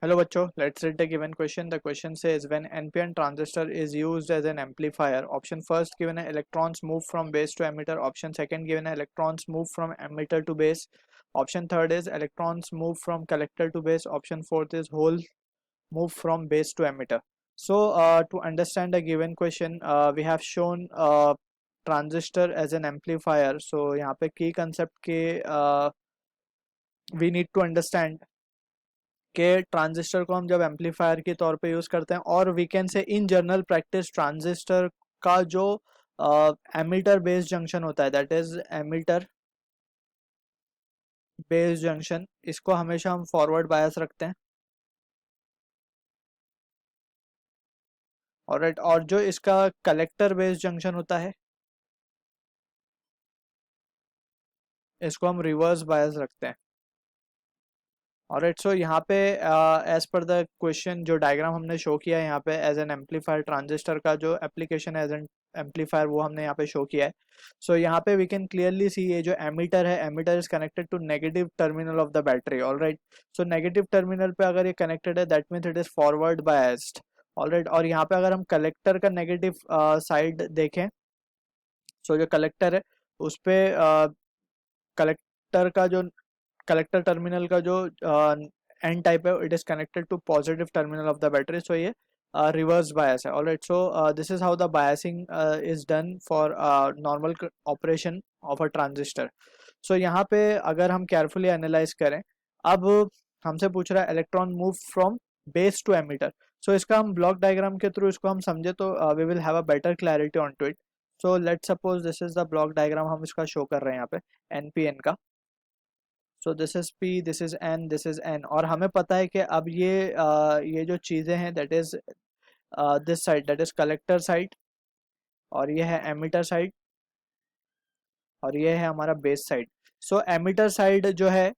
Hello बच्चों, let's read the given question. The question says when NPN transistor is used as an amplifier, option first given है electrons move from base to emitter, option second given है electrons move from emitter to base, option third is electrons move from collector to base, option fourth is hole move from base to emitter. So to understand the given question, we have shown transistor as an amplifier. So यहाँ पे key concept के we need to understand कि transistor को हम जब amplifier के तौर पे यूज करते हैं, और वी कैन से इन जनरल प्रैक्टिस ट्रांजिस्टर का जो एमीटर बेस जंक्शन होता है, that is emitter base junction, इसको हमेशा हम फॉरवर्ड बायस रखते हैं। ऑलराइट, और जो इसका कलेक्टर बेस जंक्शन होता है इसको हम रिवर्स बायस रखते हैं। ऑलराइट, सो यहाँ पे एज पर द क्वेश्चन जो डायग्राम हमने शो किया है यहाँ पे एज एन एम्पलीफायर, ट्रांजिस्टर का जो एप्लीकेशन एज एन एम्पलीफायर वो हमने यहाँ पे शो किया है। सो यहाँ पे वी कैन क्लियरली सी ये जो एमीटर है, emitter is connected to negative terminal of the battery. Alright, so negative terminal पे अगर ये कनेक्टेड है that means it is forward biased. Alright, और यहाँ पे अगर हम कलेक्टर का नेगेटिव साइड देखें, सो जो कलेक्टर है उस पे कलेक्टर का जो कलेक्टर टर्मिनल का जो एन टाइप है it is connected to positive terminal of the battery, so ये रिवर्स बायस है। Alright, so this is how the biasing is done for normal operation of a transistor. So यहाँ पे अगर हम carefully analyse करें, अब हमसे पूछ रहा है electron move from base to emitter. So इसका हम ब्लॉक डायग्राम के थ्रू इसको हम समझे तो we will have a better clarity on to it. So let's suppose this is the block diagram हम इसका शो कर रहे हैं यहाँ पे एनपीएन का। सो this is P, this is an, this is an, और हमें पता है कि अब ये जो चीज़ें हैं that is this side that is collector side, और ये है एमिटर साइड, और ये है हमारा बेस साइड। सो एमिटर साइड जो है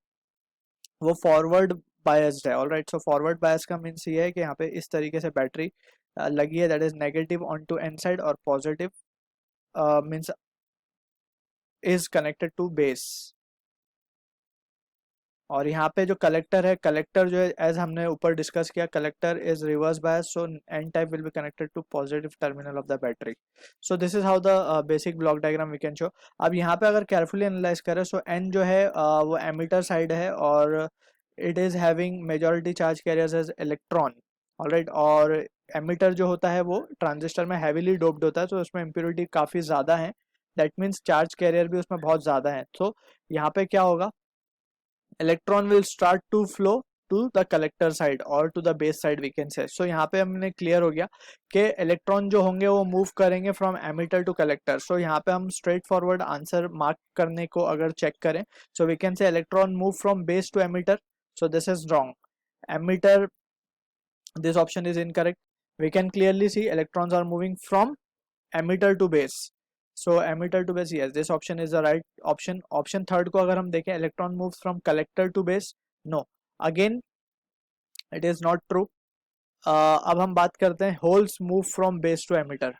वो फॉरवर्ड बायस्ड है। ऑलराइट, सो फॉरवर्ड बायस का मीन्स ये है कि यहाँ पे इस तरीके से बैटरी लगी है, that is negative on to N side, और positive means is connected to base. और यहाँ पे जो कलेक्टर है, कलेक्टर जो है एज हमने ऊपर डिस्कस किया, collector is reverse bias, so N type will be connected to positive terminal of the battery. So this is how the basic block diagram we can show. अब यहाँ पे अगर केयरफुली एनालाइज करें, सो N जो है वो ammeter side है, और it is having majority charge carriers as electron. Alright, और एमीटर जो होता है वो ट्रांजिस्टर में हैवीली डोप्ड होता है, तो उसमें इम्प्योरिटी काफ़ी ज़्यादा है, दैट मीन्स चार्ज कैरियर भी उसमें बहुत ज़्यादा है। तो यहाँ पे क्या होगा, electron will start to flow to the collector side और to the base side we can say. So यहाँ पे हमने क्लियर हो गया कि इलेक्ट्रॉन जो होंगे वो मूव करेंगे फ्रॉम एमिटर टू कलेक्टर। सो यहाँ पे हम स्ट्रेट फॉरवर्ड आंसर मार्क करने को अगर चेक करें, so we can say electron move from base to emitter, so this is wrong. Emitter, this option is incorrect. We can clearly see electrons are moving from emitter to base, so emitter to base, yes, this option is the right option. Option third को अगर हम देखें, electron moves from collector to base, no, again it is not true. अब हम बात करते हैं holes move from base to emitter.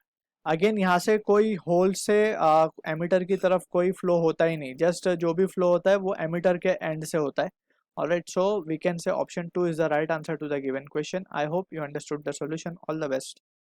Again यहाँ से कोई होल से एमिटर की तरफ कोई फ्लो होता ही नहीं, जस्ट जो भी फ्लो होता है वो एमिटर के एंड से होता है। Alright, so we can say option 2 is the right answer to the given question. I hope you understood the solution. All the best.